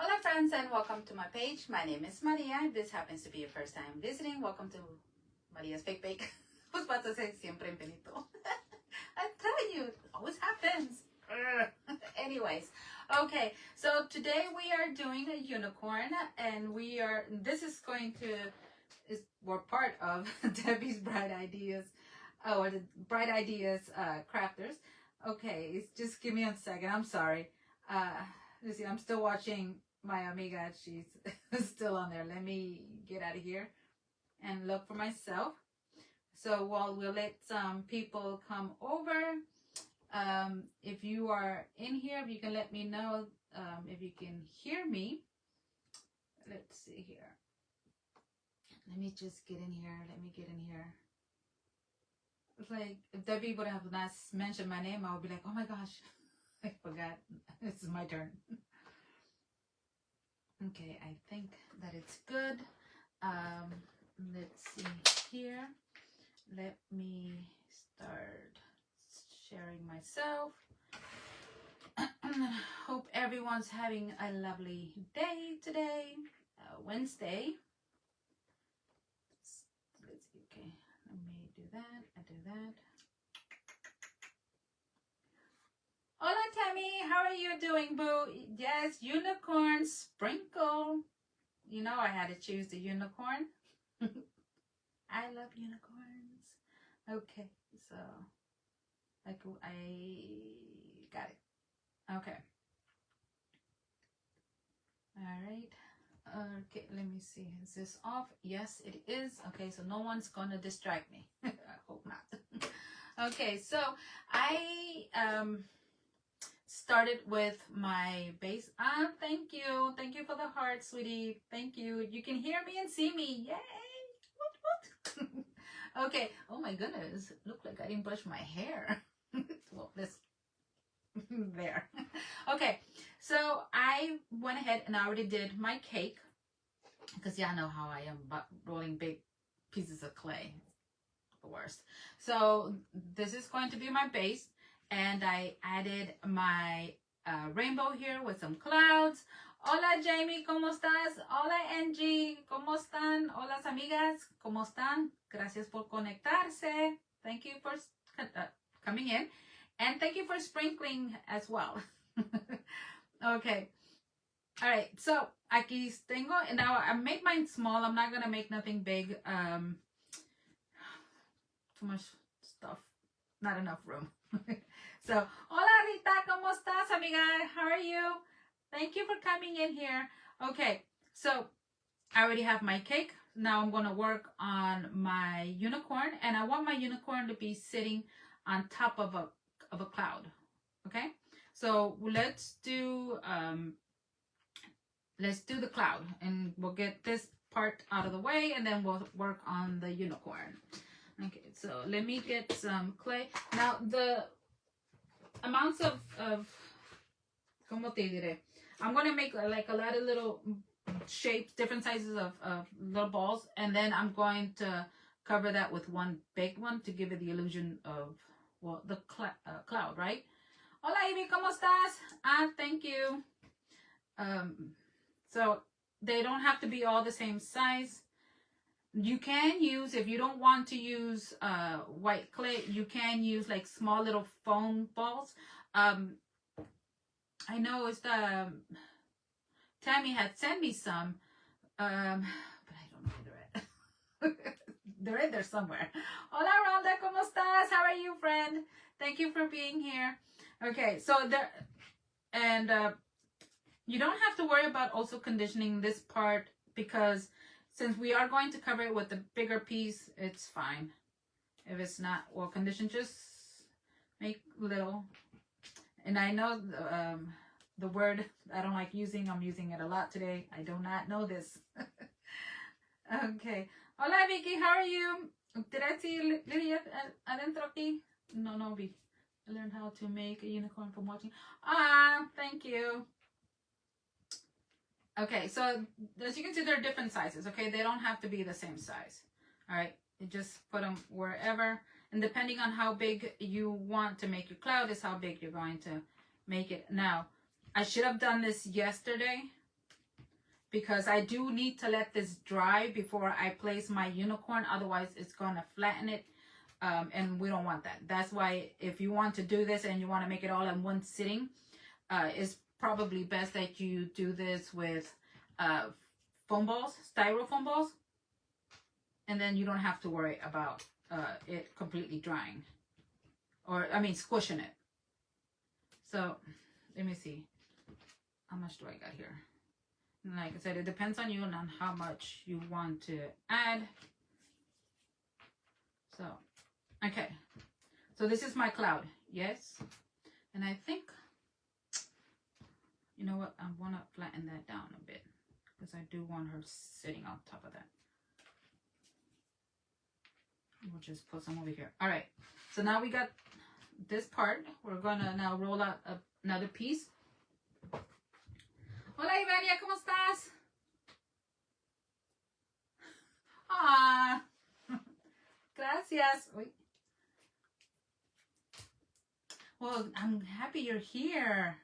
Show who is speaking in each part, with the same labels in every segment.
Speaker 1: Hola friends and welcome to my page. My name is Maria. If this happens to be your first time visiting, welcome to Maria's Fake Bake. I was about to say Siempre, Infinito. I'm telling you, it always happens. Anyways, okay, so today we are doing a unicorn and we're part of Debbie's Bright Ideas, or the Bright Ideas crafters. Okay, just give me a second. I'm sorry. Let's see, I'm still watching my amiga. She's still on there. Let me get out of here and look for myself. So while we'll let some people come over, if you are in here, if you can let me know if you can hear me. Let's see here. Let me just get in here. It's like if Debbie would have not mentioned my name, I would be like, oh my gosh, I forgot. This is my turn. Okay, I think that it's good. Let's see here. Let me start sharing myself. Hope everyone's having a lovely day today, Wednesday. Let's see, okay, let me do that. I do that. Hola, Tammy. How are you doing, boo? Yes, unicorn sprinkle. You know I had to choose the unicorn. I love unicorns. Okay, so I got it. Okay. All right. Okay, let me see. Is this off? Yes, it is. Okay, so no one's gonna distract me. I hope not. Okay, so I started with my base. Thank you. Thank you for the heart, sweetie. Thank you. You can hear me and see me. Yay! Woot, woot. Okay. Oh my goodness. Look like I didn't brush my hair. Well, this there. Okay. So I went ahead and I already did my cake because y'all know how I am about rolling big pieces of clay. The worst. So this is going to be my base. And I added my rainbow here with some clouds. Hola Jamie, ¿cómo estás? Hola Angie, ¿cómo están? Hola amigas, ¿cómo están? Gracias por conectarse. Thank you for coming in. And thank you for sprinkling as well. Okay. All right. So aquí tengo, and now I made mine small. I'm not going to make nothing big. Too much stuff. Not enough room. So, hola Rita, ¿cómo estás, amiga? How are you? Thank you for coming in here. Okay, so I already have my cake. Now I'm going to work on my unicorn, and I want my unicorn to be sitting on top of a cloud. Okay, so let's do the cloud, and we'll get this part out of the way, and then we'll work on the unicorn. Okay, so let me get some clay. Now the amounts of como te diré? I'm going to make like a lot of little shapes, different sizes of little balls, and then I'm going to cover that with one big one to give it the illusion of, well, the cloud, right? Hola, Ivy, ¿cómo estás? Thank you. So they don't have to be all the same size. You can use, if you don't want to use white clay, you can use like small little foam balls. I know it's Tammy had sent me some, but I don't know where they're at. They're in there somewhere. Hola Rhonda, ¿cómo estás? How are you, friend? Thank you for being here. Okay, so there, and you don't have to worry about also conditioning this part because since we are going to cover it with the bigger piece, it's fine. If it's not well conditioned, just make little. And I know the word I don't like using, I'm using it a lot today. I do not know this. Okay. Hola, Vicky. How are you? Did I see Lydia adentro aquí? No, Vi. I learned how to make a unicorn from watching. Thank you. Okay, so as you can see, they're different sizes, okay? They don't have to be the same size, all right? You just put them wherever, and depending on how big you want to make your cloud is how big you're going to make it. Now, I should have done this yesterday, because I do need to let this dry before I place my unicorn. Otherwise, it's going to flatten it, and we don't want that. That's why if you want to do this and you want to make it all in one sitting, it's probably best that you do this with foam balls, styrofoam balls, and then you don't have to worry about it completely drying, or I mean squishing it. So let me see, how much do I got here? And like I said, it depends on you and on how much you want to add. So okay, so this is my cloud, yes, and I think, you know what, I want to flatten that down a bit because I do want her sitting on top of that. We'll just put some over here. All right, so now we got this part. We're gonna now roll out another piece. Hola Ivania, ¿cómo estás? Ah, gracias. Well, I'm happy you're here.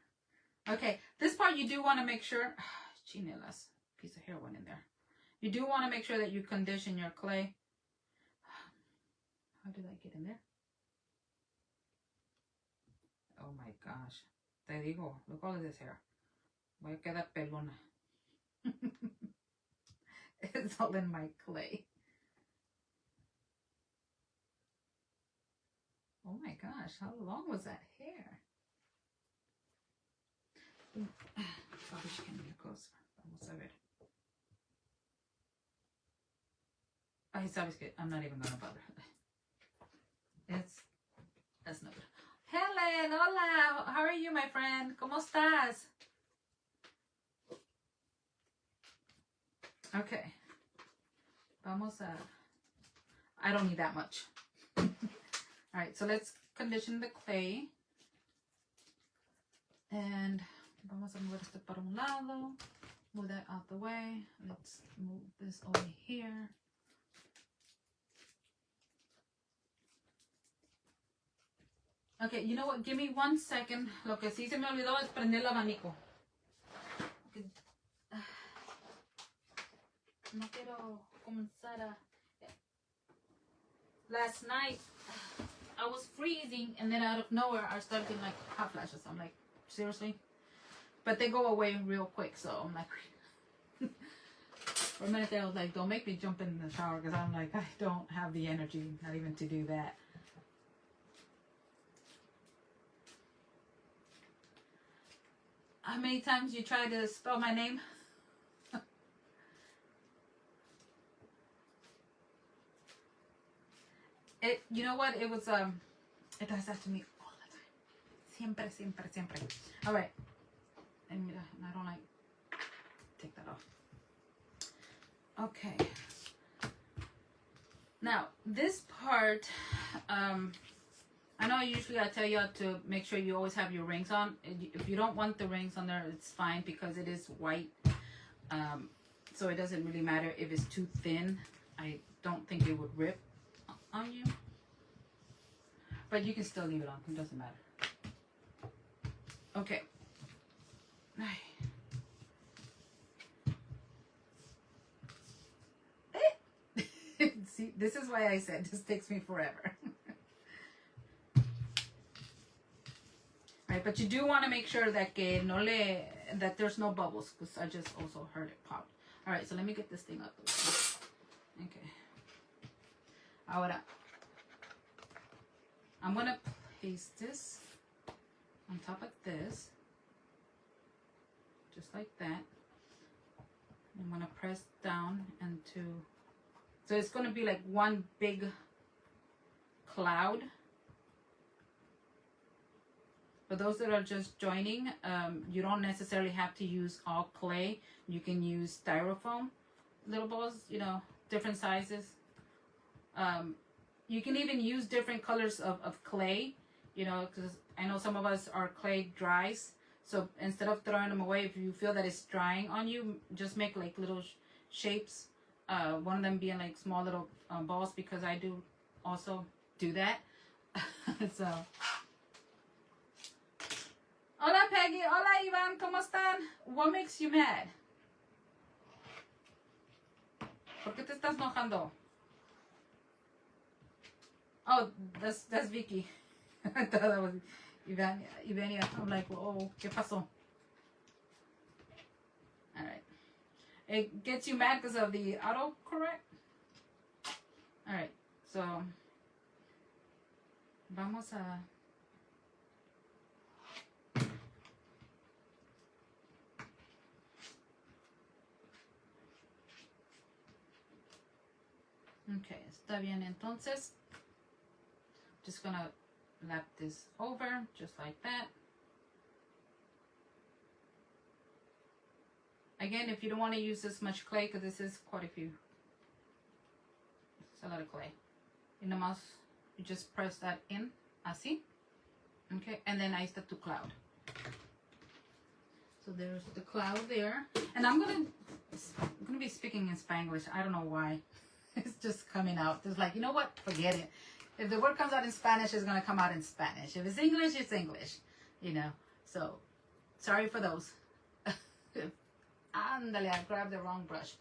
Speaker 1: Okay, this part you do want to make sure. Chinelas, piece of hair went in there. You do want to make sure that you condition your clay. How did I get in there? Oh my gosh. Te digo, look all of this hair. Voy a quedar pelona. It's all in my clay. Oh my gosh, how long was that hair? Probably she can get closer. Vamos a ver. Ay, sabes que I'm not even gonna bother. That's no good. Helen, hola. How are you, my friend? ¿Cómo estás? Okay. Vamos a... I don't need that much. All right, so let's condition the clay. And vamos a mover esto para un lado. Move that out the way. Let's move this over here. Okay, you know what? Give me 1 second. Lo que sí se me olvidó es prender el abanico. Okay. No quiero comenzar a... Last night, I was freezing, and then out of nowhere, I started getting like hot flashes. I'm like, seriously? But they go away real quick, so I'm like... For a minute there, I was like, don't make me jump in the shower, because I'm like, I don't have the energy, not even to do that. How many times you tried to spell my name? You know what? It was, it does that to me all the time. Siempre, siempre, siempre. All right. And I don't like, take that off. Okay. Now, this part, I know usually I tell you to make sure you always have your rings on. If you don't want the rings on there, it's fine because it is white. So it doesn't really matter if it's too thin. I don't think it would rip on you. But you can still leave it on. It doesn't matter. Okay. See, this is why I said this takes me forever. Right, but you do want to make sure that that there's no bubbles, because I just also heard it pop. All right, so let me get this thing up. Okay. Ahora, I'm gonna place this on top of this, just like that. I'm gonna press down into, so it's gonna be like one big cloud. For those that are just joining, you don't necessarily have to use all clay. You can use styrofoam, little balls, you know, different sizes. You can even use different colors of clay, you know, because I know some of us, our clay dries. So instead of throwing them away, if you feel that it's drying on you, just make like little shapes. One of them being like small little balls, because I do also do that. So... Hola Peggy, hola Ivan, ¿cómo están? What makes you mad? ¿Por qué te estás enojando? Oh, that's Vicky. I thought that was Ivania. I'm like, oh, ¿qué pasó? All right. It gets you mad because of the autocorrect? All right. So, vamos a... Okay, está bien. Entonces, just gonna lap this over just like that. Again, if you don't want to use this much clay, because this is quite a few, it's a lot of clay. In the mouse, you just press that in, así. Okay, and then ahí está tu cloud. So there's the cloud there, and I'm gonna be speaking in Spanglish. I don't know why. It's just coming out. It's like, you know what? Forget it. If the word comes out in Spanish, it's gonna come out in Spanish. If it's English, it's English. You know. So, sorry for those. Andale, I grabbed the wrong brush.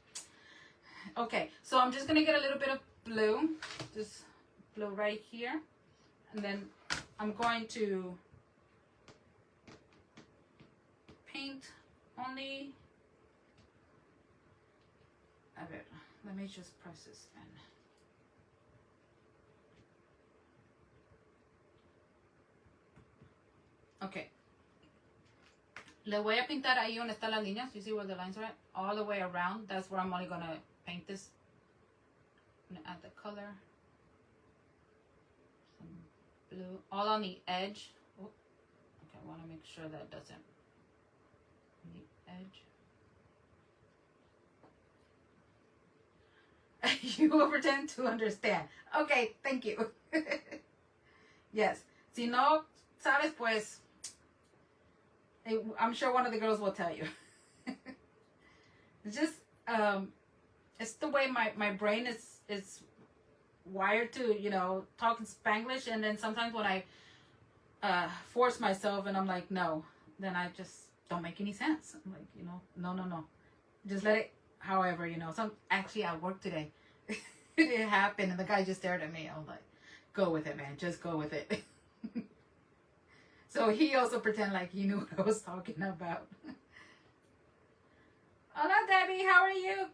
Speaker 1: Okay, so I'm just gonna get a little bit of blue, just blue right here, and then I'm going to paint only. A ver, let me just press this in. Okay. Le voy a pintar ahí donde están las líneas. You see where the lines are at? All the way around. That's where I'm only going to paint this. I'm going to add the color. Some blue. All on the edge. Oh, okay, I want to make sure that doesn't. The edge. You will pretend to understand. Okay, thank you. Yes. Si no sabes, pues... I'm sure one of the girls will tell you. It's just, it's the way my brain is wired to, you know, talk in Spanglish. And then sometimes when I force myself and I'm like, no, then I just don't make any sense. I'm like, you know, no. Just let it, however, you know. Actually, at work today, it happened and the guy just stared at me. I was like, go with it, man. Just go with it. So he also pretended like he knew what I was talking about. Hola, Debbie. How are you?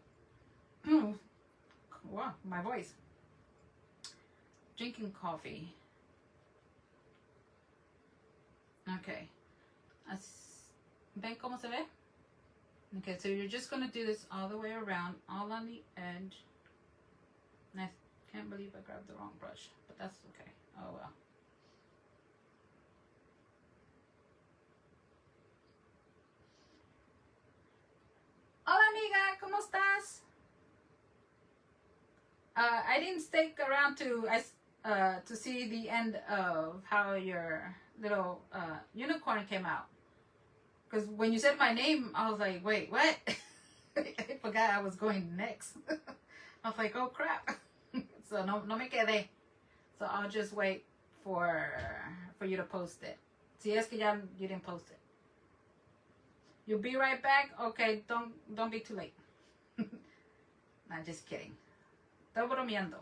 Speaker 1: Wow, my voice. Drinking coffee. Okay. ¿Ven cómo se ve? Okay, so you're just going to do this all the way around, all on the edge. And I can't believe I grabbed the wrong brush, but that's okay. Oh, well. Hola, amiga, ¿cómo estás? I didn't stick around to see the end of how your little unicorn came out. Because when you said my name, I was like, wait, what? I forgot I was going next. I was like, oh, crap. So no me quedé. So I'll just wait for you to post it. Si es que ya you didn't post it. You'll be right back? Okay, don't be too late. Not just kidding. Estoy bromeando.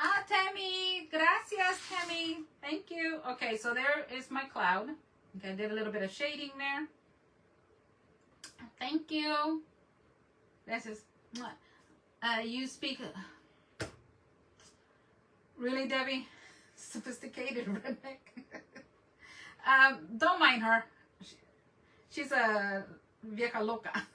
Speaker 1: Ah, Tammy. Gracias, Tammy. Thank you. Okay, so there is my cloud. Okay, I did a little bit of shading there. Thank you. This is... you speak... Really, Debbie? Sophisticated redneck. Don't mind her. She's a vieja loca.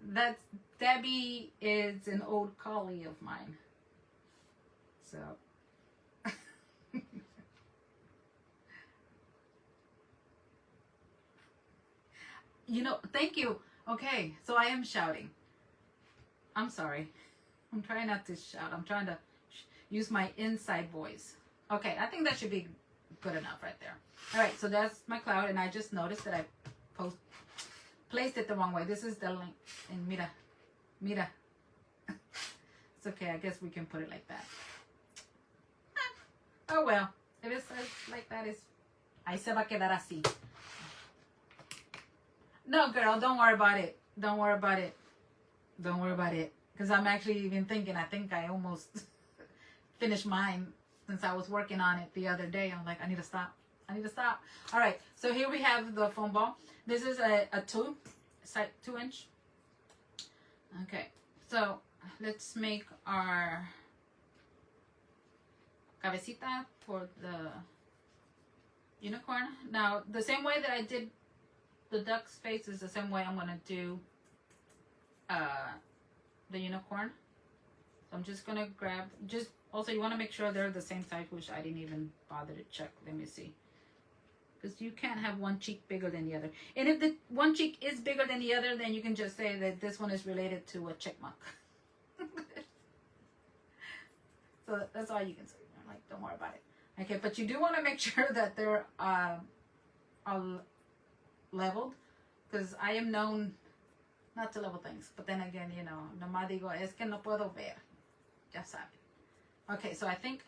Speaker 1: That's Debbie is an old colleague of mine. So you know, thank you. Okay, so I am shouting. I'm sorry. I'm trying not to shout. I'm trying to use my inside voice. Okay, I think that should be good enough right there. All right, so that's my cloud, and I just noticed that I placed it the wrong way. This is the link. And mira. It's okay. I guess we can put it like that. Oh well, if it's like that, ahí se va a quedar así. No, girl, don't worry about it. Don't worry about it. Don't worry about it. Because I'm actually even thinking, I think I almost finished mine since I was working on it the other day. I'm like, I need to stop. I need to stop. All right, so here we have the foam ball. This is a 2-inch. Okay, so let's make our cabecita for the unicorn. Now, the same way that I did the duck's face is the same way I'm going to do the unicorn. So I'm just going to grab, also you want to make sure they're the same size, which I didn't even bother to check. Let me see. Because you can't have one cheek bigger than the other. And if the one cheek is bigger than the other, then you can just say that this one is related to a check mark. So that's all you can say. Like, don't worry about it. Okay, but you do want to make sure that they're all leveled. Because I am known not to level things. But then again, you know, nomás digo, es que no puedo ver. Ya saben. Okay, so I think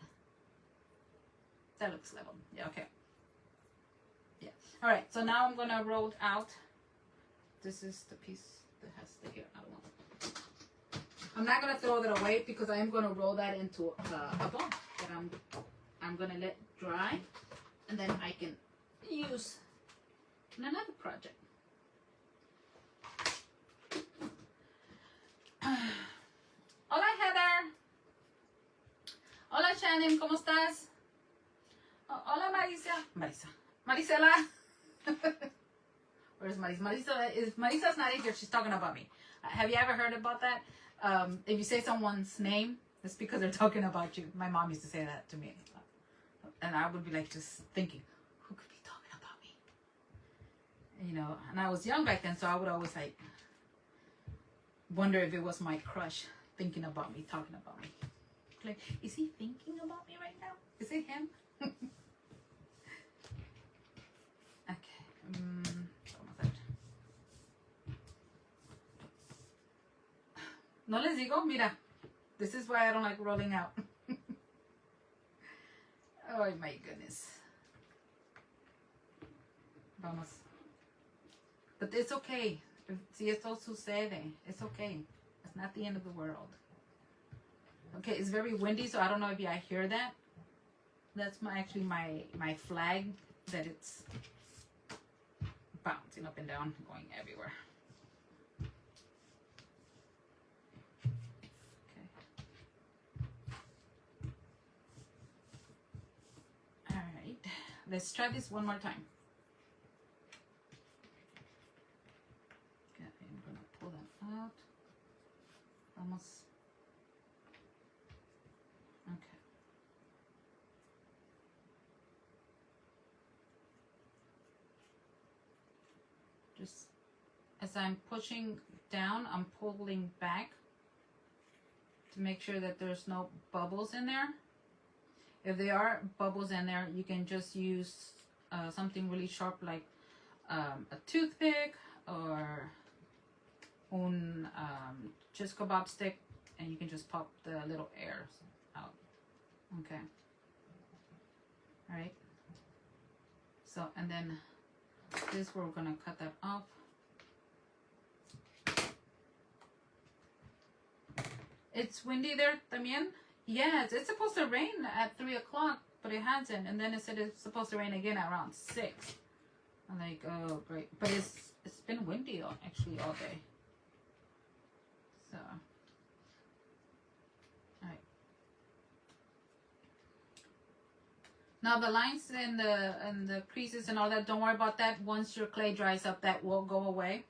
Speaker 1: that looks leveled. Yeah, okay. Yeah. All right, so now I'm going to roll out. This is the piece that has the hair. I don't want it. I'm not going to throw that away because I am going to roll that into a ball that I'm going to let dry. And then I can use in another project. Hola, Heather. Hola, Shannon. ¿Cómo estás? Hola, Marisela. Where's Marisa? Marisa's not here. She's talking about me. Have you ever heard about that? If you say someone's name, it's because they're talking about you. My mom used to say that to me. And I would be like just thinking, who could be talking about me? You know, and I was young back then, so I would always like wonder if it was my crush thinking about me, talking about me. Like, is he thinking about me right now? Is it him? Okay. No les digo, mira. This is why I don't like rolling out. Oh my goodness. Vamos. But it's okay. Si esto sucede, it's okay. It's not the end of the world. Okay, it's very windy, so I don't know if you hear that. That's actually my flag that it's bouncing up and down, going everywhere. Okay. All right, let's try this one more time. Okay, I'm gonna pull that out. Almost. Okay. Just as I'm pushing down, I'm pulling back to make sure that there's no bubbles in there. If there are bubbles in there, you can just use something really sharp like a toothpick or un just kebab stick, and you can just pop the little airs out. Okay. All right. So, and then this, we're gonna cut that off. It's windy there también. Yes, it's supposed to rain at 3 o'clock, but it hasn't. And then it said it's supposed to rain again at around 6. I'm like, oh great. But it's been windy actually all day. So, all right. Now the lines and the creases and all that, don't worry about that. Once your clay dries up, that will go away.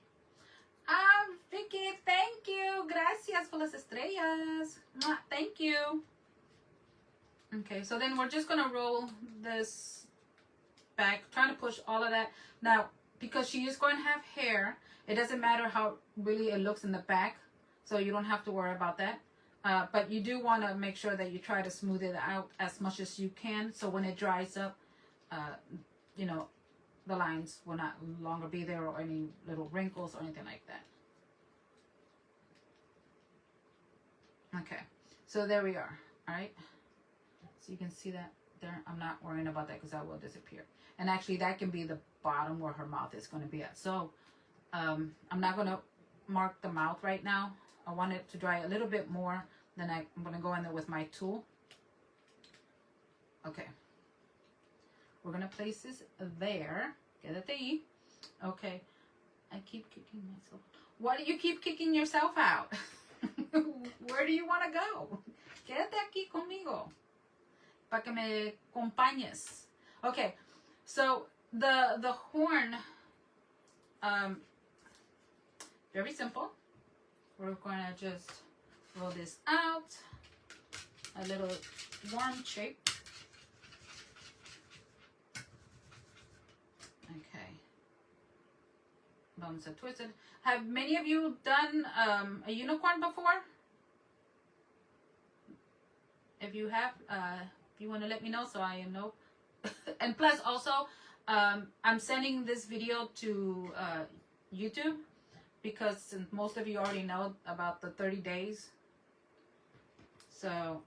Speaker 1: Vicky, thank you. Gracias por las estrellas. Thank you. Okay, so then we're just gonna roll this back, trying to push all of that. Now, because she is going to have hair, it doesn't matter how really it looks in the back, so you don't have to worry about that. But you do want to make sure that you try to smooth it out as much as you can, so when it dries up, you know, the lines will not longer be there or any little wrinkles or anything like that. Okay, so there we are. All right, so you can see that there. I'm not worrying about that because that will disappear. And actually, that can be the bottom where her mouth is going to be at. So I'm not going to mark the mouth right now. I want it to dry a little bit more. Then I'm going to go in there with my tool. Okay. We're going to place this there. Quédate ahí. Okay. I keep kicking myself. Why do you keep kicking yourself out? Where do you want to go? Quédate aquí conmigo. Para que me acompañes. Okay. So the horn, very simple. We're going to just roll this out. A little worm shape. Okay. Vamos a twist it. Have many of you done a unicorn before? If you have, if you want to let me know so I know. And plus also, I'm sending this video to YouTube because since most of you already know about the 30 days. So,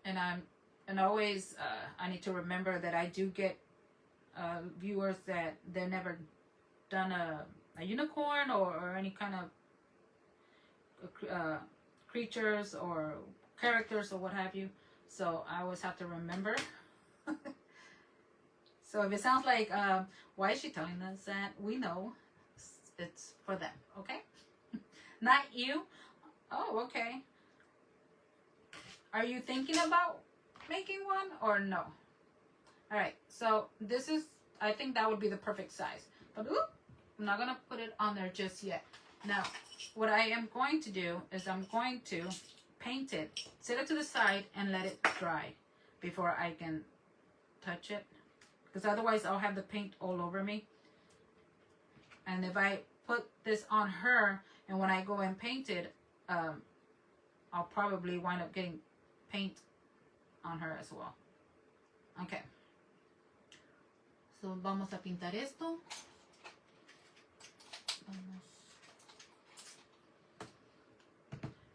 Speaker 1: and always I need to remember that I do get viewers that they've never done a unicorn or any kind of creatures or characters or what have you. So I always have to remember. So if it sounds like, why is she telling us that? We know it's for them, okay? Not you. Oh, okay. Are you thinking about making one or no? All right, so this is, I think that would be the perfect size. But I'm not going to put it on there just yet. Now, what I am going to do is I'm going to paint it, set it to the side, and let it dry before I can touch it. Because otherwise I'll have the paint all over me. And if I put this on her, and when I go and paint it, I'll probably wind up getting paint on her as well. Okay. So vamos a pintar esto. Vamos.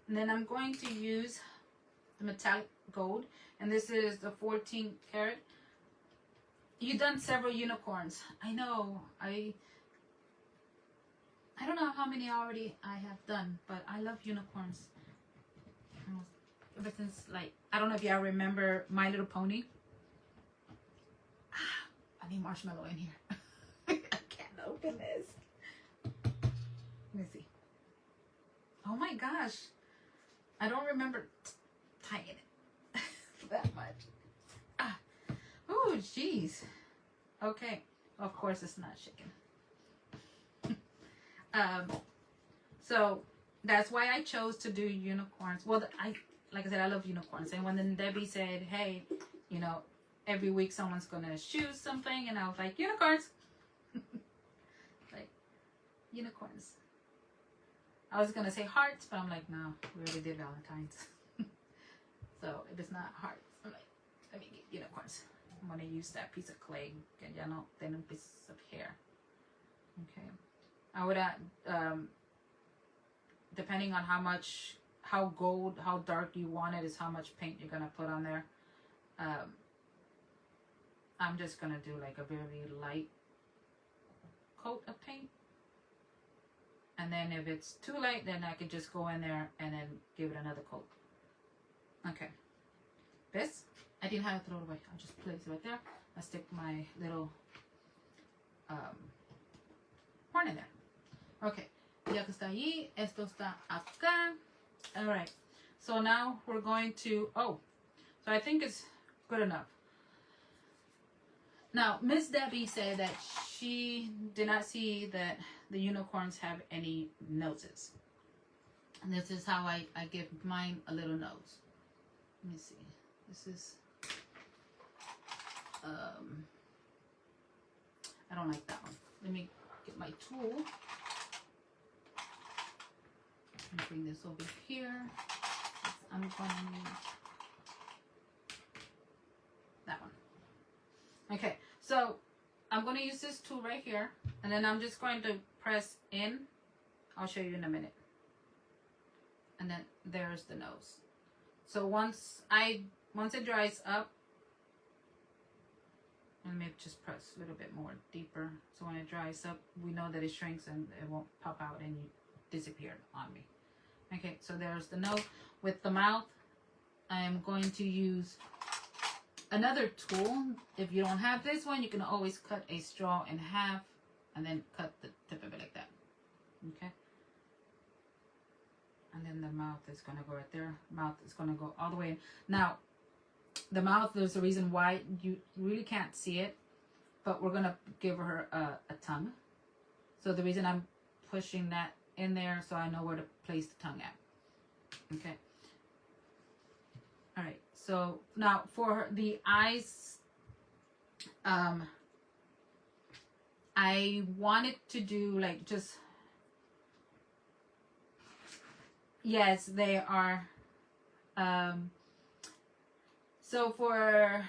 Speaker 1: And then I'm going to use the metallic gold. And this is the 14 karat. You've done several unicorns. I know. I don't know how many already I have done, but I love unicorns. Ever since, like, I don't know if y'all remember My Little Pony. I need marshmallow in here. I can't open this. Let me see. Oh my gosh. I don't remember tying it that much. Oh, jeez. Okay. Of course, it's not shaking. So that's why I chose to do unicorns. Well, like I said, I love unicorns. And when then Debbie said, hey, you know, every week someone's going to choose something. And I was like, unicorns. Like, unicorns. I was going to say hearts, but I'm like, no, we already did Valentine's. So if it's not hearts, I'm like, let me get unicorns. I'm going to use that piece of clay. Que ya no tiene un piece of hair. Okay. I would add, depending on how gold, how dark you want it, is how much paint you're going to put on there. I'm just going to do like a very light coat of paint. And then if it's too light, then I could just go in there and then give it another coat. Okay. This, I didn't have to throw it away. I'll just place it right there. I stick my little horn in there. Okay. Ya que está allí, esto está acá. All right. So now we're going to, so I think it's good enough. Now, Miss Debbie said that she did not see that the unicorns have any noses. And this is how I give mine a little nose. Let me see. This is, I don't like that one. Let me get my tool. And bring this over here. I'm going to need that one. Okay, so I'm going to use this tool right here, and then I'm just going to press in. I'll show you in a minute. And then there's the nose. So once it dries up, And maybe just press a little bit more deeper. So when it dries up, we know that it shrinks and it won't pop out and disappear on me. Okay, so there's the nose. With the mouth, I am going to use another tool. If you don't have this one, you can always cut a straw in half and then cut the tip of it like that. Okay. And then the mouth is going to go right there. Mouth is going to go all the way in. Now, the mouth, there's a reason why you really can't see it, but we're going to give her a tongue. So the reason I'm pushing that in there, so I know where to place the tongue at. Okay. All right. So now for the eyes, I wanted to do like just, yes, they are. So for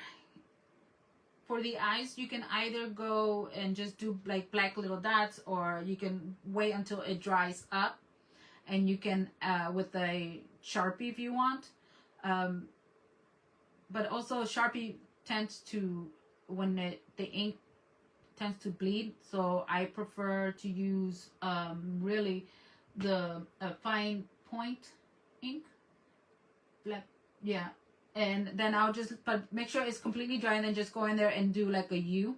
Speaker 1: the eyes, you can either go and just do like black little dots, or you can wait until it dries up, and you can with a Sharpie if you want. But also Sharpie tends to, when the ink tends to bleed, so I prefer to use really the fine point ink, black, yeah. And then I'll just, but make sure it's completely dry, and then just go in there and do like a U.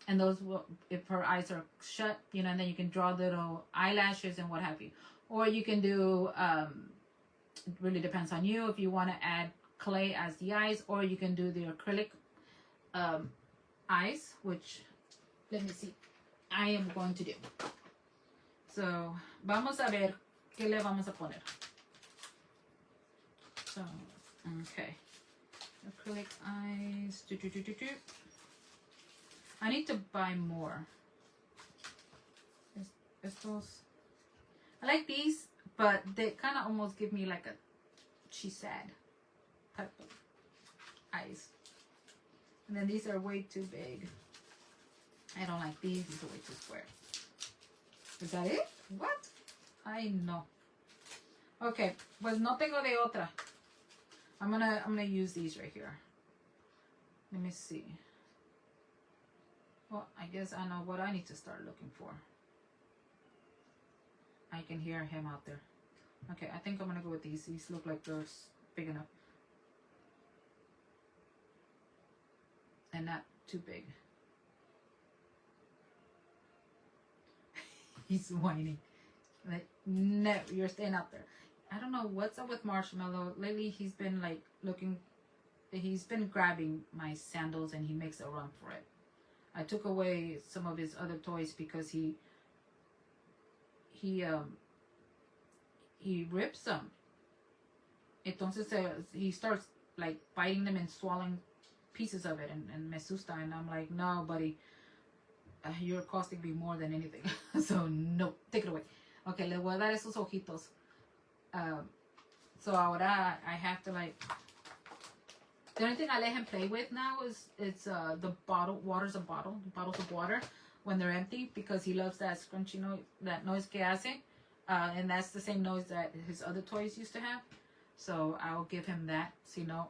Speaker 1: And those will, if her eyes are shut, you know, and then you can draw little eyelashes and what have you. Or you can do, it really depends on you, if you want to add clay as the eyes, or you can do the acrylic eyes, which, let me see, I am going to do. So, vamos a ver qué le vamos a poner. So, okay, acrylic eyes. I need to buy more. Estos, I like these, but they kind of almost give me like a she's sad type of eyes. And then these are way too big. I don't like these. These are way too square. Is that it? What? I know. Okay, pues no tengo de otra. I'm gonna use these right here. Let me see. Well, I guess I know what I need to start looking for. I can hear him out there. Okay, I think I'm gonna go with these. These look like they're big enough. And not too big. He's whining. Like, no, you're staying out there. I don't know what's up with Marshmallow. Lately, he's been like he's been grabbing my sandals and he makes a run for it. I took away some of his other toys because he rips them. Entonces he starts like biting them and swallowing pieces of it, and me asusta, and I'm like, no, buddy, you're costing me more than anything. So no, take it away. Okay, le voy a dar esos ojitos. So ahora I have to like, the only thing I let him play with now is the bottles of water when they're empty, because he loves that scrunchy noise, that noise que hace, and that's the same noise that his other toys used to have. So I'll give him that. So, you know,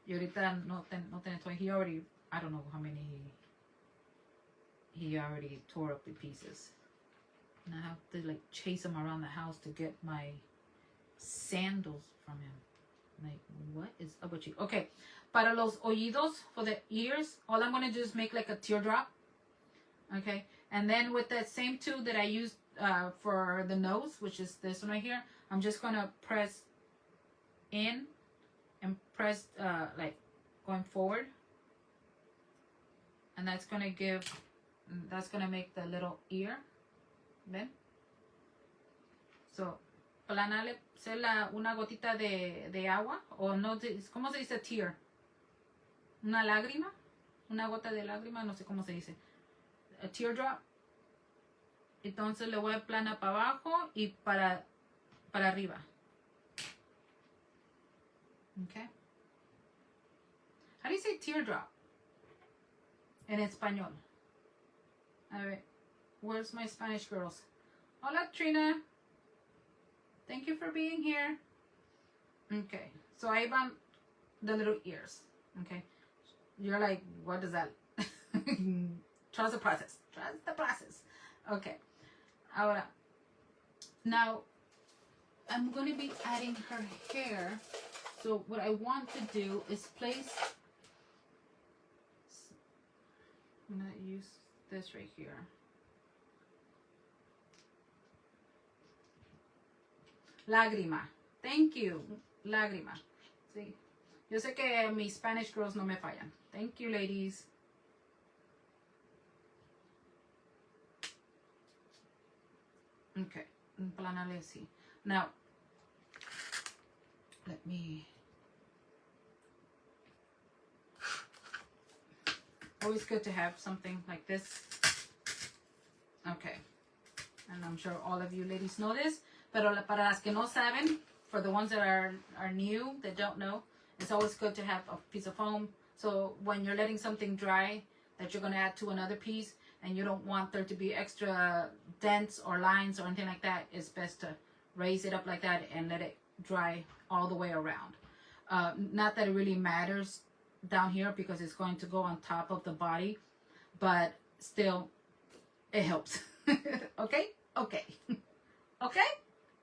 Speaker 1: y ahorita no tiene toy. He already, I don't know how many he already tore up the pieces. And I have to like chase him around the house to get my sandals from him. Like, what is up with you? Okay, para los oídos, for the ears, all I'm going to do is make like a teardrop. Okay, and then with that same tool that I used for the nose, which is this one right here, I'm just going to press in and press like going forward. And that's going to make the little ear. ¿Ven? So, planale una gotita de agua, o no, ¿cómo se dice tear? Una lágrima, una gota de lágrima, no sé cómo se dice. A teardrop. Entonces le voy a planar para abajo y para arriba. Okay. How do you say teardrop en español? A ver. Where's my Spanish girls? Hola, Trina. Thank you for being here. Okay, so ahí van the little ears. Okay, You're like, what is that? Trust the process. Trust the process. Okay. Ahora, now, I'm going to be adding her hair. So what I want to do is place... I'm going to use this right here. Lágrima. Thank you. Lágrima. Sí. Yo sé que mis Spanish girls no me fallan. Thank you, ladies. Okay. Planale así. Now, let me... Always good to have something like this. Okay. And I'm sure all of you ladies know this. Pero para las que no saben, for the ones that are new, that don't know, it's always good to have a piece of foam. So when you're letting something dry that you're going to add to another piece, and you don't want there to be extra dents or lines or anything like that, it's best to raise it up like that and let it dry all the way around. Not that it really matters down here because it's going to go on top of the body, but still, it helps. Okay? Okay. Okay?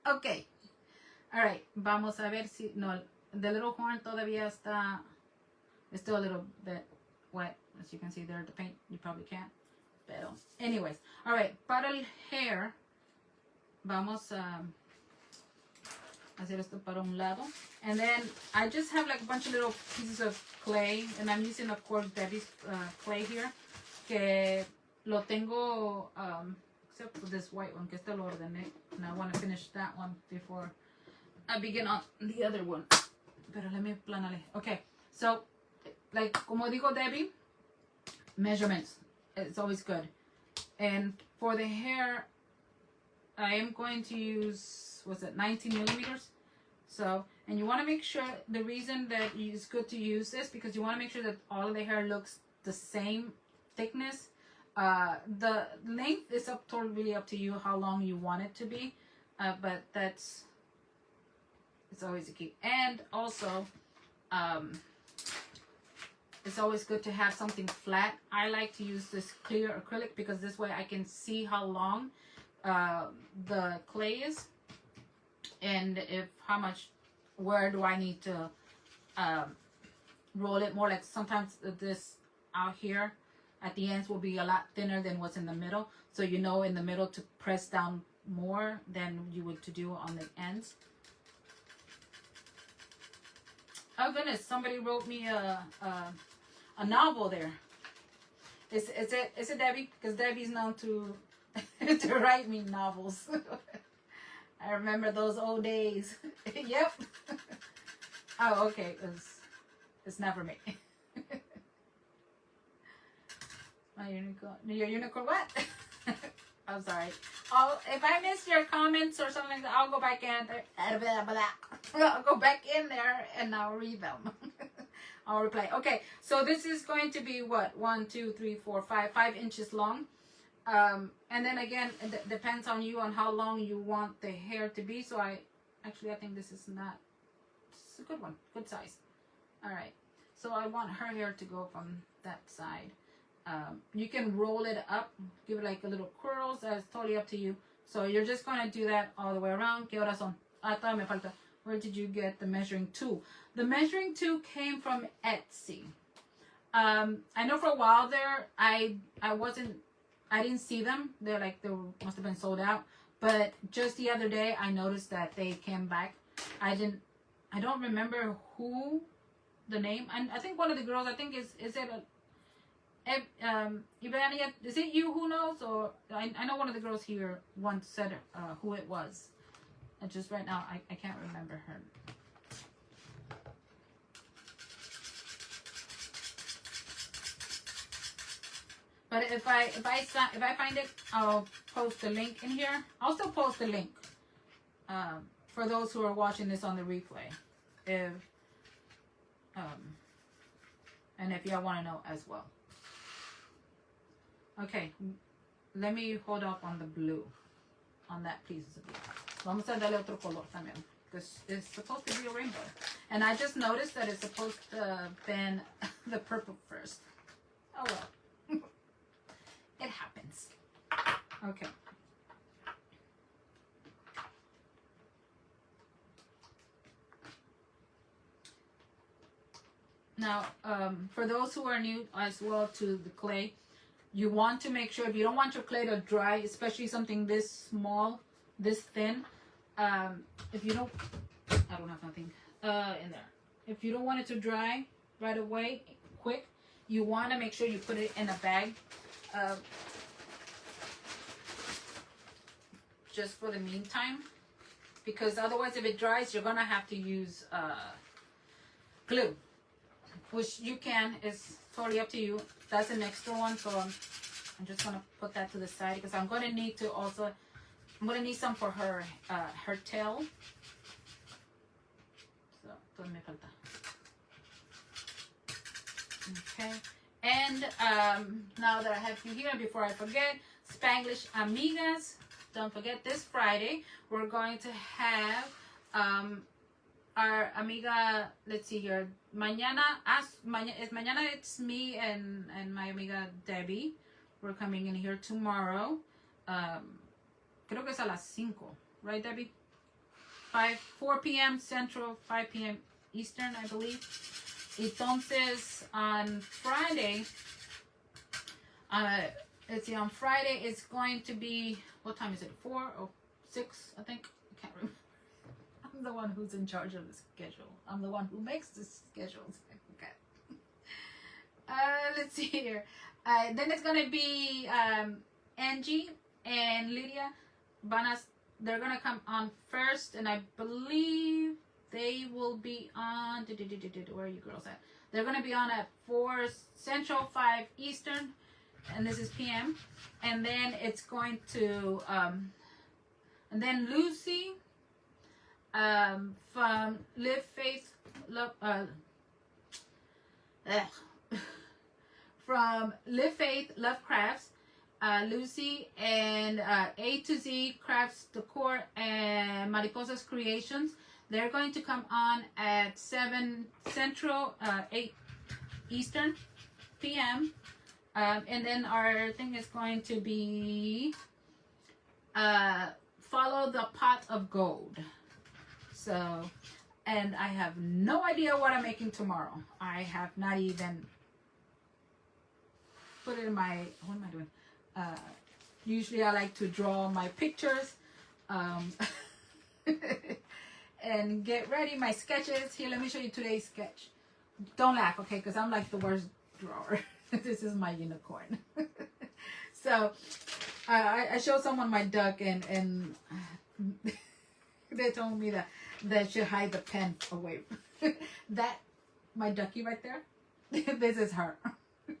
Speaker 1: Okay. All right. Vamos a ver si... No, the little horn todavía está... It's still a little bit wet. As you can see there, the paint, you probably can't. Pero, anyways. All right. Para el hair, vamos a hacer esto para un lado. And then I just have like a bunch of little pieces of clay. And I'm using, of course, Debbie's clay here. Que lo tengo... except for this white one, que este lo ordené. And I want to finish that one before I begin on the other one. Pero let me planale. Okay, so, like, como digo Debbie, measurements. It's always good. And for the hair, I am going to use, what's it, 19 millimeters? So, and you want to make sure, the reason that it's good to use this, because you want to make sure that all of the hair looks the same thickness. The length is totally up to you how long you want it to be, but it's always a key. And also, it's always good to have something flat. I like to use this clear acrylic because this way I can see how long the clay is, and where do I need to roll it more. Like sometimes this out here at the ends will be a lot thinner than what's in the middle. So you know in the middle to press down more than you would to do on the ends. Oh goodness, somebody wrote me a novel there. Is it Debbie? Because Debbie's known to to write me novels. I remember those old days. Yep. Oh, okay. It's not for me. My unicorn. Your unicorn what? I'm sorry. If I missed your comments or something like that, I'll go back in there. I'll go back in there and I'll read them. I'll reply. Okay, so this is going to be what? 1, 2, 3, 4, 5 inches long. And then again, it depends on you on how long you want the hair to be. So I think this is not. It's a good one. Good size. All right. So I want her hair to go from that side. You can roll it up, give it like a little curls. That's totally up to you. So you're just going to do that all the way around. ¿Qué horas son? Todavía me falta. Where did you get the measuring tool? The measuring tool came from Etsy. I know for a while there, I didn't see them. They must have been sold out. But just the other day, I noticed that they came back. I don't remember who the name. And I think one of the girls, is it you who knows? Or I know one of the girls here once said who it was. And just right now, I can't remember her. But if I find it, I'll post the link in here. I'll still post the link for those who are watching this on the replay. And if y'all want to know as well. Okay, let me hold off on the blue, on that piece of blue. Vamos a darle otro color también. because it's supposed to be a rainbow. And I just noticed that it's supposed to bend the purple first. Oh well. It happens. Okay. Now, for those who are new as well to the clay, you want to make sure, if you don't want your clay to dry, especially something this small, this thin, if you don't, I don't have nothing in there. If you don't want it to dry right away, quick, you want to make sure you put it in a bag. Just for the meantime, because otherwise if it dries, you're going to have to use glue. Which you can, it's totally up to you. That's an extra one, so I'm just gonna put that to the side because I'm gonna need to also, I'm gonna need some for her her tail. So, todo me falta. Okay, and now that I have you here, before I forget, Spanglish Amigas, don't forget this Friday we're going to have our amiga, let's see here, mañana it's me and my amiga Debbie. We're coming in here tomorrow. Creo que es a las 5, right, Debbie? 4 p.m. Central, 5 p.m. Eastern, I believe. Entonces, on Friday, let's see, on Friday it's going to be, what time is it? 4 or 6, I think. I can't remember. I'm the one who's in charge of the schedule. I'm the one who makes the schedules. Okay. Let's see here. Then it's gonna be Angie and Lydia. They're gonna come on first, and I believe they will be on. Where are you girls at? They're gonna be on at 4 Central, 5 Eastern, and this is PM. And then it's going to, and then Lucy. From Live Faith Love from Live Faith Love Crafts, Lucy, and A to Z Crafts Decor and Mariposa's Creations. They're going to come on at 7 Central, 8 Eastern PM. And then our thing is going to be Follow the Pot of Gold. So, and I have no idea what I'm making tomorrow. I have not even put it in my, what am I doing? Usually I like to draw my pictures and get ready my sketches. Here, let me show you today's sketch. Don't laugh, okay? Because I'm like the worst drawer. This is my unicorn. So, I showed someone my duck and they told me that should hide the pen away. That, my ducky right there, this is her.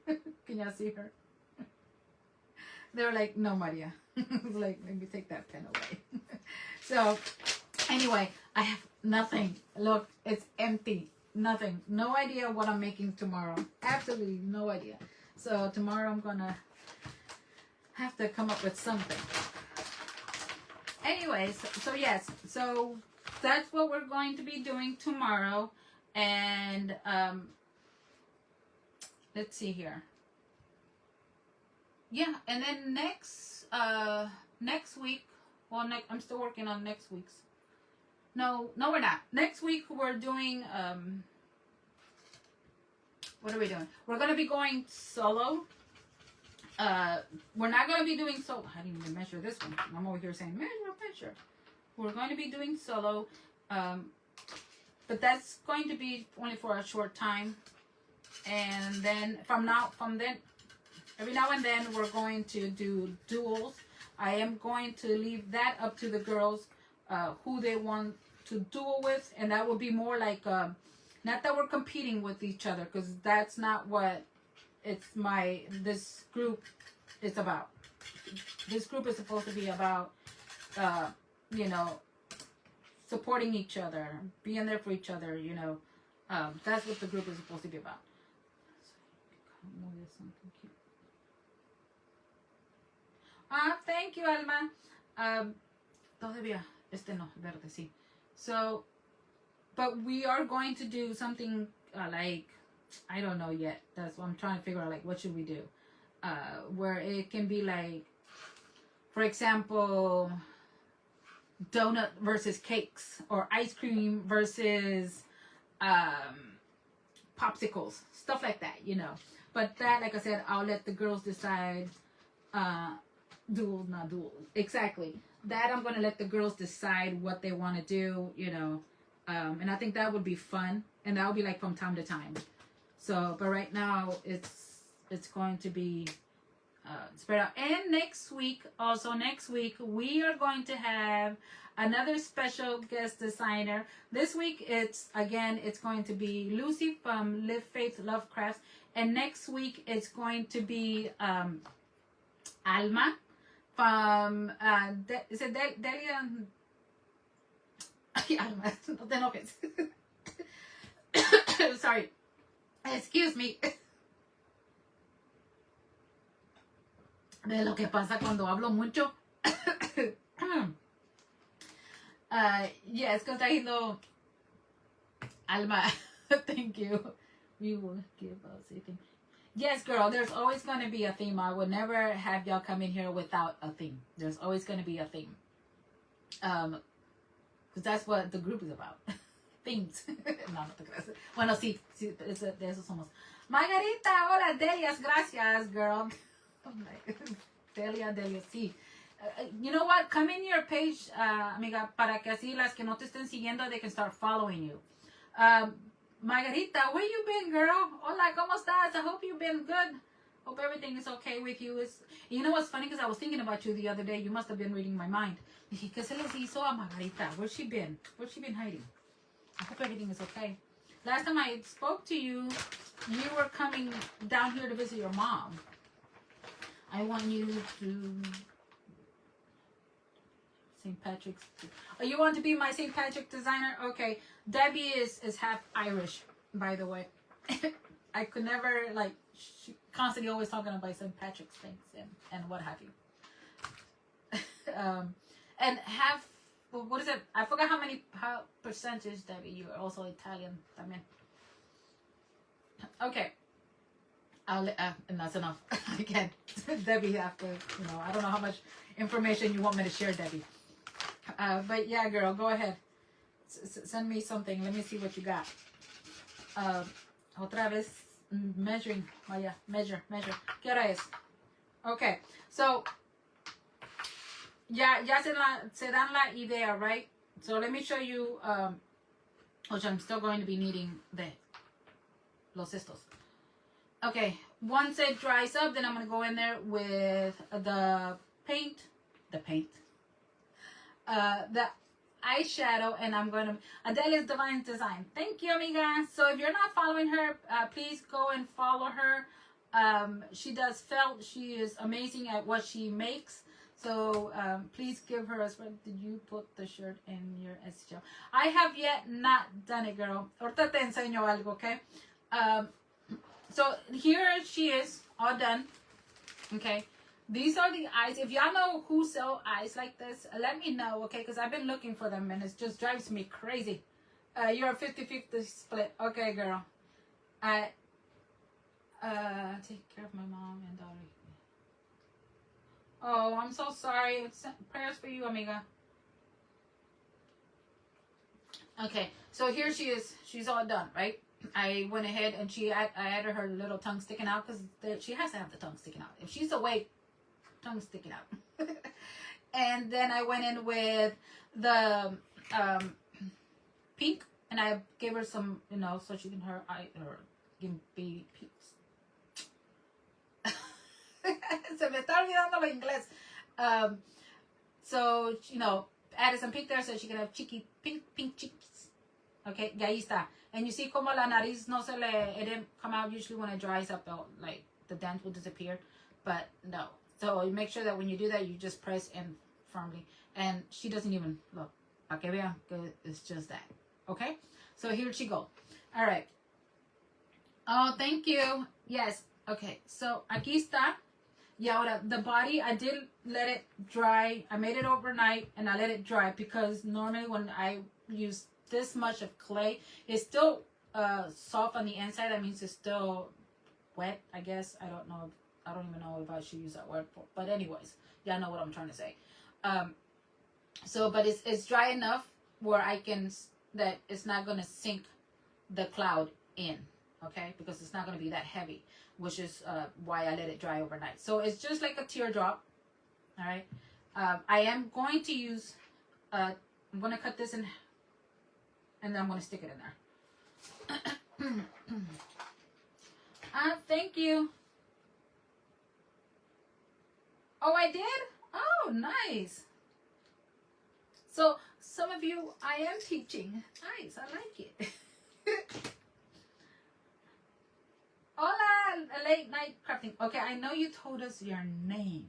Speaker 1: Can y'all see her? They were like, no, Maria. Like, let me take that pen away. So, anyway, I have nothing. Look, it's empty. Nothing. No idea what I'm making tomorrow. Absolutely no idea. So, tomorrow I'm gonna have to come up with something. Anyways, so yes, so that's what we're going to be doing tomorrow. And let's see here. Yeah, and then next week, well, I'm still working on next week's. No, we're not. Next week we're doing what are we doing? We're gonna be going solo. We're not going to be doing solo. I didn't even measure this one. I'm over here saying, measure. We're going to be doing solo. But that's going to be only for a short time. And then every now and then, we're going to do duels. I am going to leave that up to the girls, who they want to duel with. And that will be more like, not that we're competing with each other, because that's not what this group is about. This group is supposed to be about, supporting each other, being there for each other, that's what the group is supposed to be about. Thank you, Alma. Todavía, no, verde, sí. So, but we are going to do something like, I don't know yet. That's what I'm trying to figure out. Like, what should we do? Where it can be like, for example, donut versus cakes, or ice cream versus popsicles, stuff like that, you know. But that, like I said, I'll let the girls decide. Dual, not dual, exactly. That I'm gonna let the girls decide what they want to do, you know. And I think that would be fun, and that will be like from time to time. So, but right now it's going to be spread out. And next week, we are going to have another special guest designer. This week, it's going to be Lucy from Live Faith Love Crafts, and next week it's going to be Alma from is it Delia? Alma, no te enojes. Sorry, excuse me. De lo que pasa cuando hablo mucho. Yes, because I know Alma. Thank you. We will give us a theme. Yes, girl, there's always going to be a theme. I would never have y'all come in here without a theme. There's always going to be a theme. Because that's what the group is about. Themes. No, no te creas. Bueno, sí, de eso somos. Margarita, hola, Delias, gracias, girl. Delia, sí. You know what? Come in your page, amiga, para que así las que no te estén siguiendo, they can start following you. Margarita, where you been, girl? Hola, ¿cómo estás? I hope you've been good. Hope everything is okay with you. You know what's funny? Because I was thinking about you the other day. You must have been reading my mind. Dije, ¿qué se les hizo a Margarita? Where's she been? Where's she been hiding? I hope everything is okay. Last time I spoke to you, you were coming down here to visit your mom. I want you to... St. Patrick's. Oh, you want to be my St. Patrick designer? Okay. Debbie is half Irish, by the way. I could never, like, she constantly always talking about St. Patrick's things and what have you. And half, well, what is it? I forgot how percentage, Debbie, you are also Italian. También. Okay. And that's enough. I can't. Debbie, after, you know, I don't know how much information you want me to share, Debbie. But yeah, girl, go ahead. Send me something. Let me see what you got. Otra vez measuring. Oh yeah, measure. ¿Qué hora es? Okay, so ya se dan la idea, right? So let me show you, which I'm still going to be needing los estos. Okay, once it dries up, then I'm going to go in there with the paint, the eyeshadow, and I'm going to, Adelia's Divine Design. Thank you, amiga. So if you're not following her, please go and follow her. She does felt. She is amazing at what she makes. So please give her a spread. Did you put the shirt in your SHL? I have yet not done it, girl. Ahorita te enseño algo, okay? So here she is, all done. Okay. These are the eyes. If y'all know who sell eyes like this, let me know, okay? Because I've been looking for them, and it just drives me crazy. You're a 50-50 split. Okay, girl. Take care of my mom and daughter. Oh, I'm so sorry. Prayers for you, amiga. Okay, so here she is. She's all done, right? I went ahead and I added her little tongue sticking out because she has to have the tongue sticking out. If she's awake, tongue sticking out. And then I went in with the pink, and I gave her some, you know, so she can give baby peeps. Se me está olvidando lo inglés. So, you know, added some pink there so she can have pink cheeks. Okay, y ahí está. And you see como la nariz no se le, it didn't come out. Usually when it dries up, like the dent will disappear. But no. So you make sure that when you do that, you just press in firmly. And she doesn't even look. Pa que vean que it's just that. Okay? So here she go. All right. Oh, thank you. Yes. Okay. So aquí está. Y ahora, the body, I did let it dry. I made it overnight and I let it dry because normally when I use this much of clay. It's still soft on the inside. That means it's still wet, I guess. I don't know. I don't even know if I should use that word for. But anyways, y'all know what I'm trying to say. So, but it's dry enough where I can, that it's not going to sink the cloud in, okay? Because it's not going to be that heavy, which is why I let it dry overnight. So it's just like a teardrop, all right? I am going to use, I'm going to cut this in, and then I'm going to stick it in there. Thank you. Oh, I did? Oh, nice. So, some of you, I am teaching. Nice, I like it. Hola, late night crafting. Okay, I know you told us your name.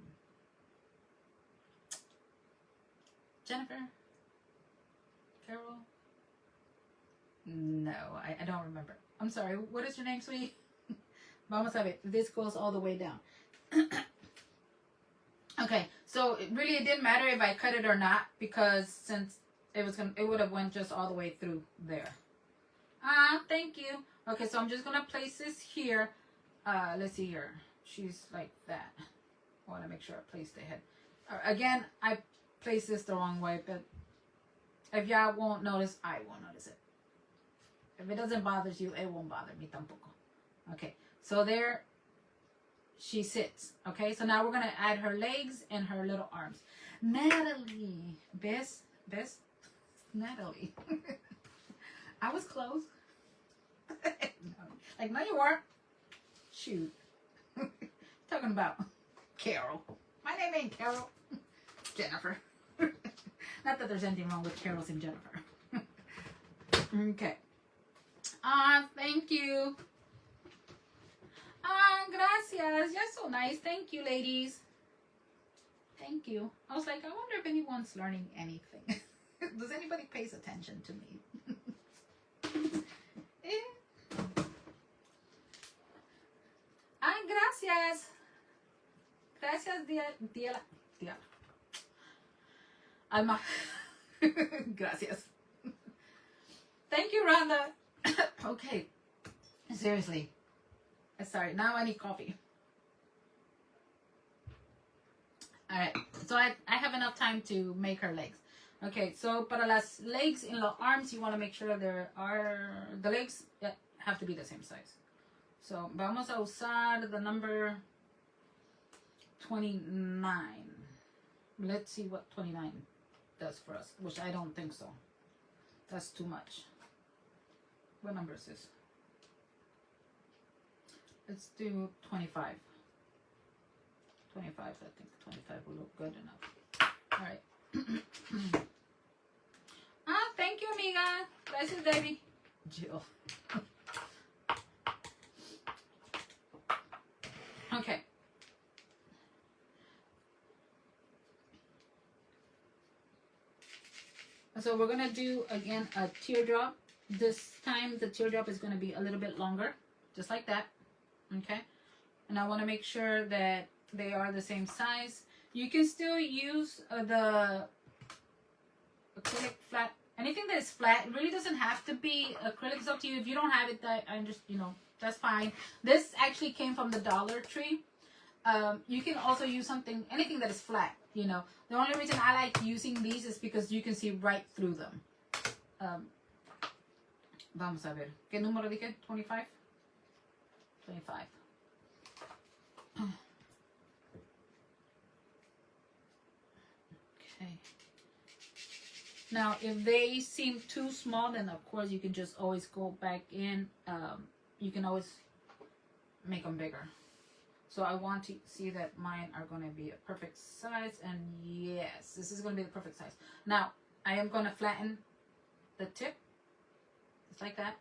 Speaker 1: Jennifer? Carol? No, I don't remember. I'm sorry. What is your name, sweetie? Vamos a ver. This goes all the way down. Okay, so it didn't matter if I cut it or not, because since it would have went just all the way through there. Thank you. Okay, so I'm just gonna place this here. Let's see here. She's like that. I want to make sure I place the head. Again, I placed this the wrong way, but if y'all won't notice, I won't notice it. If it doesn't bother you, it won't bother me tampoco. Okay, so there she sits. Okay, so now we're gonna add her legs and her little arms. Natalie, Bess, Natalie. I was close. Like, no, you weren't. Shoot. Talking about Carol. My name ain't Carol. Jennifer. Not that there's anything wrong with Carol's and Jennifer. Okay. Thank you. Gracias. You're so nice. Thank you, ladies. Thank you. I was like, I wonder if anyone's learning anything. Does anybody pays attention to me? Gracias. Gracias, Dia. Alma. Gracias. Thank you, Rhonda. Okay. Seriously. Sorry, now I need coffee. Alright, so I have enough time to make her legs. Okay, so para las legs and los arms, you want to make sure the legs have to be the same size. So, vamos a usar the number 29. Let's see what 29 does for us, which I don't think so. That's too much. What number is this? Let's do 25. 25, I think 25 will look good enough. All right. Thank you, amiga. Gracias, baby. Jill. Okay. So we're going to do, again, a teardrop. This time, the teardrop is going to be a little bit longer, just like that. Okay, and I want to make sure that they are the same size. You can still use the acrylic flat. Anything that is flat, it really doesn't have to be acrylic. It's up to you. If you don't have it, I'm just, that's fine. This actually came from the Dollar Tree. You can also use anything that is flat. The only reason I like using these is because you can see right through them. Vamos a ver. ¿Qué número dije? 25? 25. Okay. Now, if they seem too small, then of course you can just always go back in. You can always make them bigger. So I want to see that mine are going to be a perfect size. And yes, this is going to be the perfect size. Now, I am going to flatten the tip. Just like that.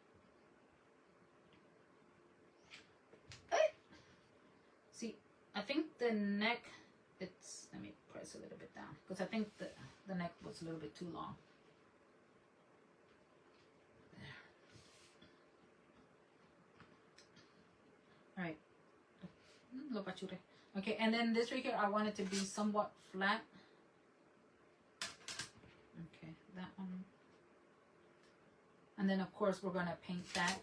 Speaker 1: See, I think the neck, let me press a little bit down. Because I think the neck was a little bit too long. There. Alright. Okay, and then this right here, I want it to be somewhat flat. Okay, that one. And then, of course, we're going to paint that.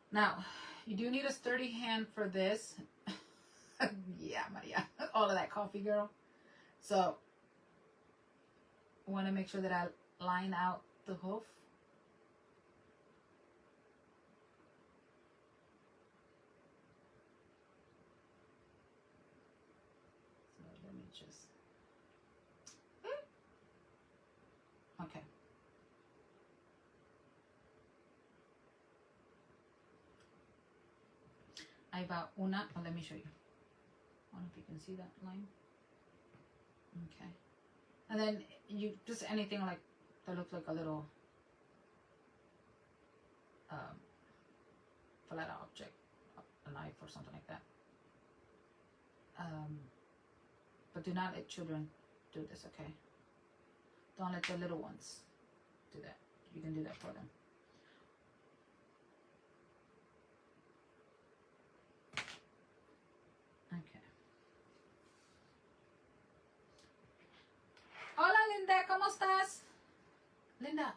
Speaker 1: Now, you do need a sturdy hand for this. Yeah, Maria. All of that coffee, girl. So, I want to make sure that I line out the hoof. So, let me just... Okay. Ahí va una. Oh, let me show you. I don't know if you can see that line. Okay. And then you just anything like that looks like a little flat object, a knife or something like that. But do not let children do this, okay? Don't let the little ones do that. You can do that for them. Okay. Hola, Linda, ¿cómo estás? Linda,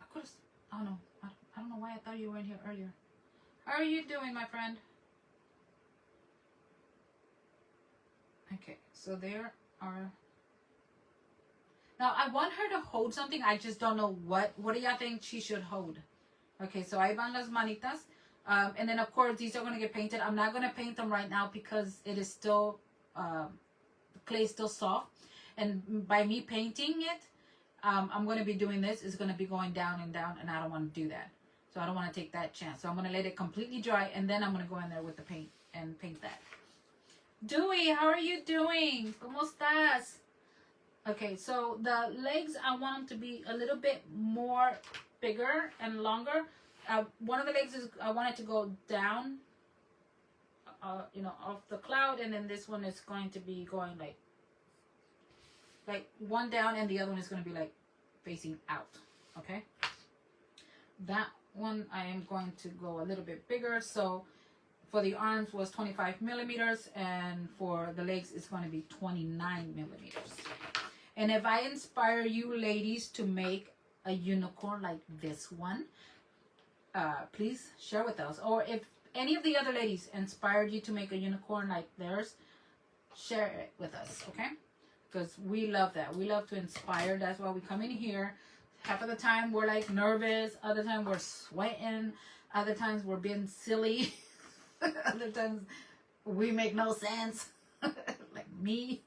Speaker 1: of course. Oh no, I don't know why I thought you were in here earlier. How are you doing, my friend? Okay, so there are... Now, I want her to hold something. I just don't know what. What do y'all think she should hold? Okay, so ahí van las manitas. And then, of course, these are going to get painted. I'm not going to paint them right now because it is still... the clay is still soft. And by me painting it, I'm going to be doing this. It's going to be going down and down, and I don't want to do that. So I don't want to take that chance. So I'm going to let it completely dry, and then I'm going to go in there with the paint and paint that. Dewey, how are you doing? ¿Cómo estás? Okay, so the legs, I want them to be a little bit more bigger and longer. One of the legs is, I want it to go down, you know, off the cloud, and then this one is going to be going like one down, and the other one is going to be like facing out. Okay, that one I am going to go a little bit bigger. So for the arms was 25 millimeters, and for the legs it's going to be 29 millimeters. And if I inspire you ladies to make a unicorn like this one, please share with us. Or if any of the other ladies inspired you to make a unicorn like theirs, share it with us, okay? Because we love that. We love to inspire. That's why we come in here. Half of the time we're like nervous. Other time we're sweating. Other times we're being silly. Other times we make no sense. Like me.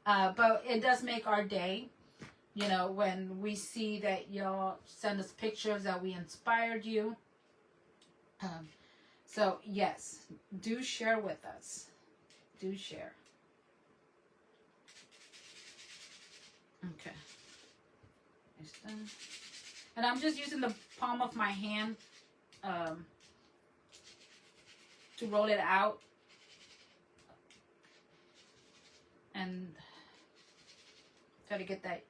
Speaker 1: But it does make our day, you know, when we see that y'all send us pictures that we inspired you. So, yes, do share with us. Do share. Okay. And I'm just using the palm of my hand to roll it out. And try to get that.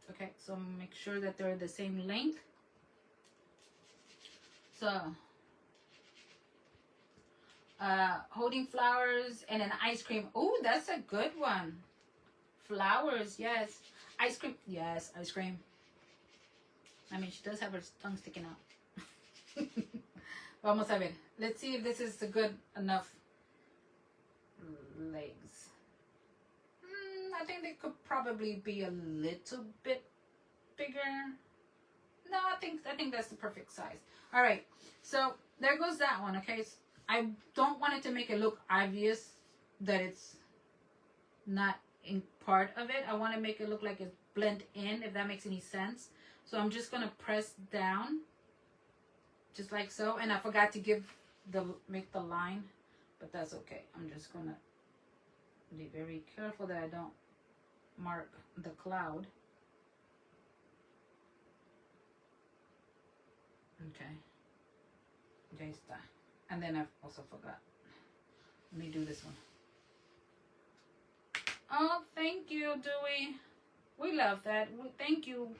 Speaker 1: Okay, so make sure that they're the same length. So, holding flowers and an ice cream. Oh, that's a good one. Flowers, yes. Ice cream, yes, ice cream. I mean, she does have her tongue sticking out. Vamos a ver. Let's see if this is a good enough legs. I think they could probably be a little bit bigger. No, I think that's the perfect size. All right, so there goes that one. Okay, so I don't want it to make it look obvious that it's not in part of it. I want to make it look like it's blend in, if that makes any sense. So I'm just gonna press down, just like so. And I forgot to make the line, but that's okay. I'm just gonna be very careful that I don't mark the cloud. Okay. Ya está. And then I also forgot. Let me do this one. Oh, thank you, Dewey. We love that. Thank you.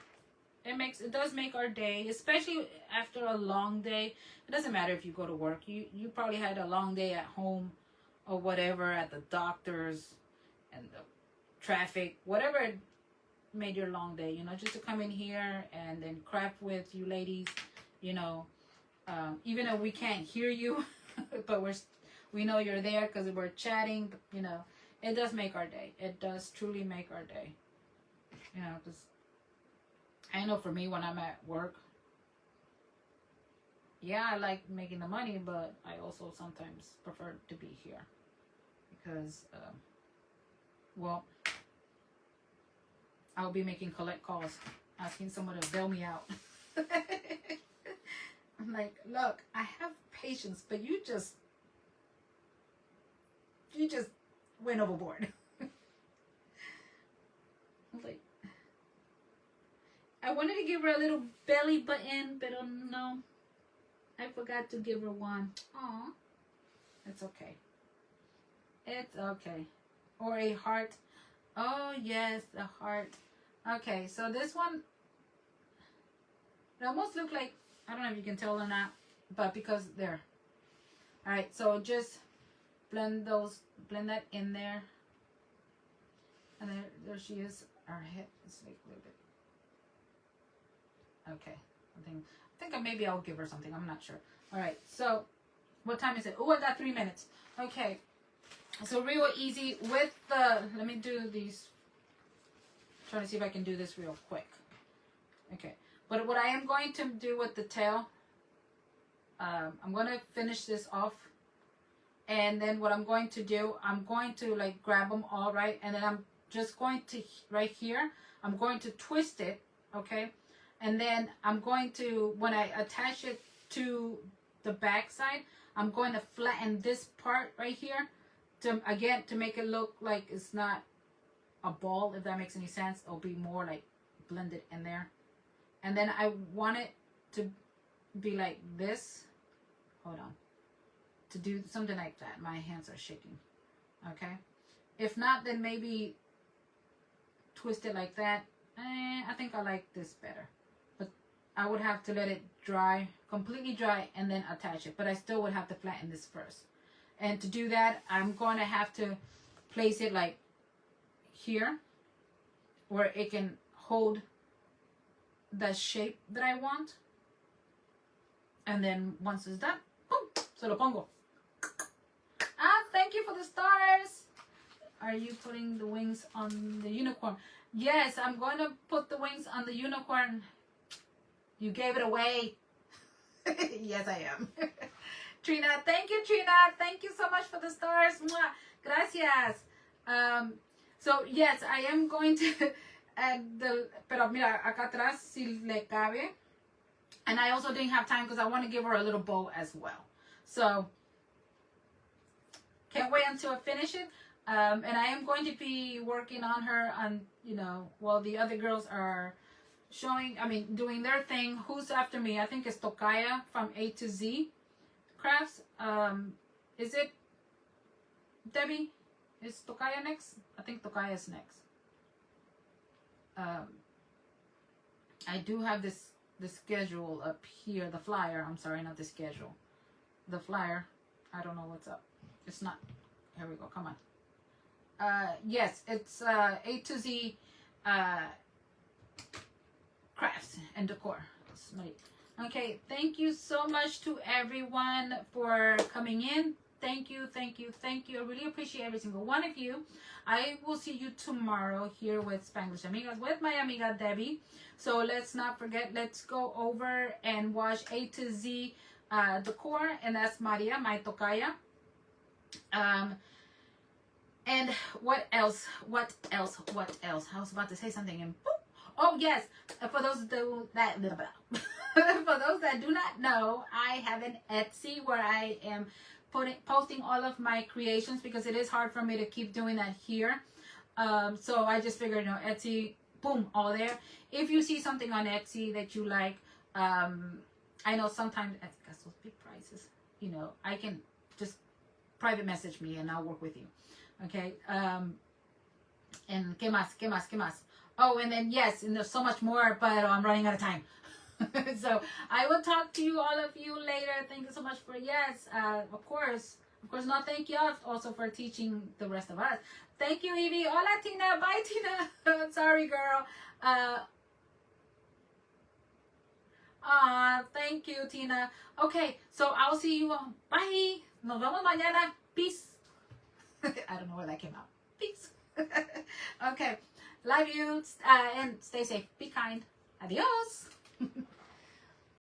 Speaker 1: It does make our day, especially after a long day. It doesn't matter if you go to work. You probably had a long day at home or whatever, at the doctor's and the traffic, whatever made your long day, you know, just to come in here and then craft with you ladies, you know, even though we can't hear you, but we know you're there because we're chatting, you know, it does make our day. It does truly make our day, you know, because I know for me when I'm at work, yeah, I like making the money, but I also sometimes prefer to be here because, well, I'll be making collect calls, asking someone to bail me out. I'm like, look, I have patience, but you just went overboard. I'm like, I wanted to give her a little belly button, but no, I forgot to give her one. Aw, it's okay. It's okay. Or a heart. Oh yes, the heart. Okay, so this one, it almost looked like, I don't know if you can tell or not, but because there. All right, so just blend that in there, and there she is. Her head is like a little bit. Okay, I think maybe I'll give her something. I'm not sure. All right, so what time is it? Oh, I got 3 minutes. Okay, so real easy with the. Let me do these. Trying to see if I can do this real quick. Okay, but what I am going to do with the tail, I'm going to finish this off, and then what I'm going to do, I'm going to like grab them all, right, and then I'm just going to right here, I'm going to twist it, okay, and then I'm going to, when I attach it to the back side, I'm going to flatten this part right here to make it look like it's not a ball, if that makes any sense. It'll be more like blended in there, and then I want it to be like this. Hold on, to do something like that. My hands are shaking. Okay, if not, then maybe twist it like that. I think I like this better, but I would have to let it dry, completely dry, and then attach it, but I still would have to flatten this first. And to do that, I'm going to have to place it like here, where it can hold the shape that I want. And then once it's done, boom, se lo pongo. Ah, thank you for the stars. Are you putting the wings on the unicorn? Yes, I'm going to put the wings on the unicorn. You gave it away. Yes, I am. Trina, thank you, Trina. Thank you so much for the stars. Mwah. Gracias. So, yes, I am going to add pero mira, acá atrás si le cabe. And I also didn't have time because I want to give her a little bow as well. So, can't wait until I finish it. And I am going to be working on her on, you know, while the other girls are doing their thing. Who's after me? I think it's Tokaya from A to Z Crafts. Is it Debbie? Is Tokaya next? I think Tokaya is next. I do have the schedule up here. The flyer. I'm sorry, not the schedule. The flyer. I don't know what's up. It's not. Here we go. Come on. Yes, it's A to Z crafts and decor. Okay, thank you so much to everyone for coming in. Thank you, thank you, thank you. I really appreciate every single one of you. I will see you tomorrow here with Spanglish Amigas with my amiga Debbie. So let's not forget, let's go over and watch A to Z decor, and that's Maria, my tocaya. And what else? What else? What else? I was about to say something and boop. Oh yes, for those that for those that do not know, I have an Etsy where I am posting all of my creations because it is hard for me to keep doing that here. So I just figured, you know, Etsy, boom, all there. If you see something on Etsy that you like, I know sometimes Etsy got those big prices. You know, I can just private message me and I'll work with you. Okay. And ¿qué más? ¿Qué más? ¿Qué más? Oh, and then yes, and there's so much more, but I'm running out of time. So I will talk to you, all of you, later. Thank you so much for, yes, of course, Of course, no, thank you also for teaching the rest of us. Thank you, Evie. Hola, Tina. Bye, Tina. Sorry, girl. Thank you, Tina. Okay, so I'll see you. Bye. Nos vemos mañana. Peace. I don't know where that came out. Peace. Okay. Love you. And stay safe. Be kind. Adios.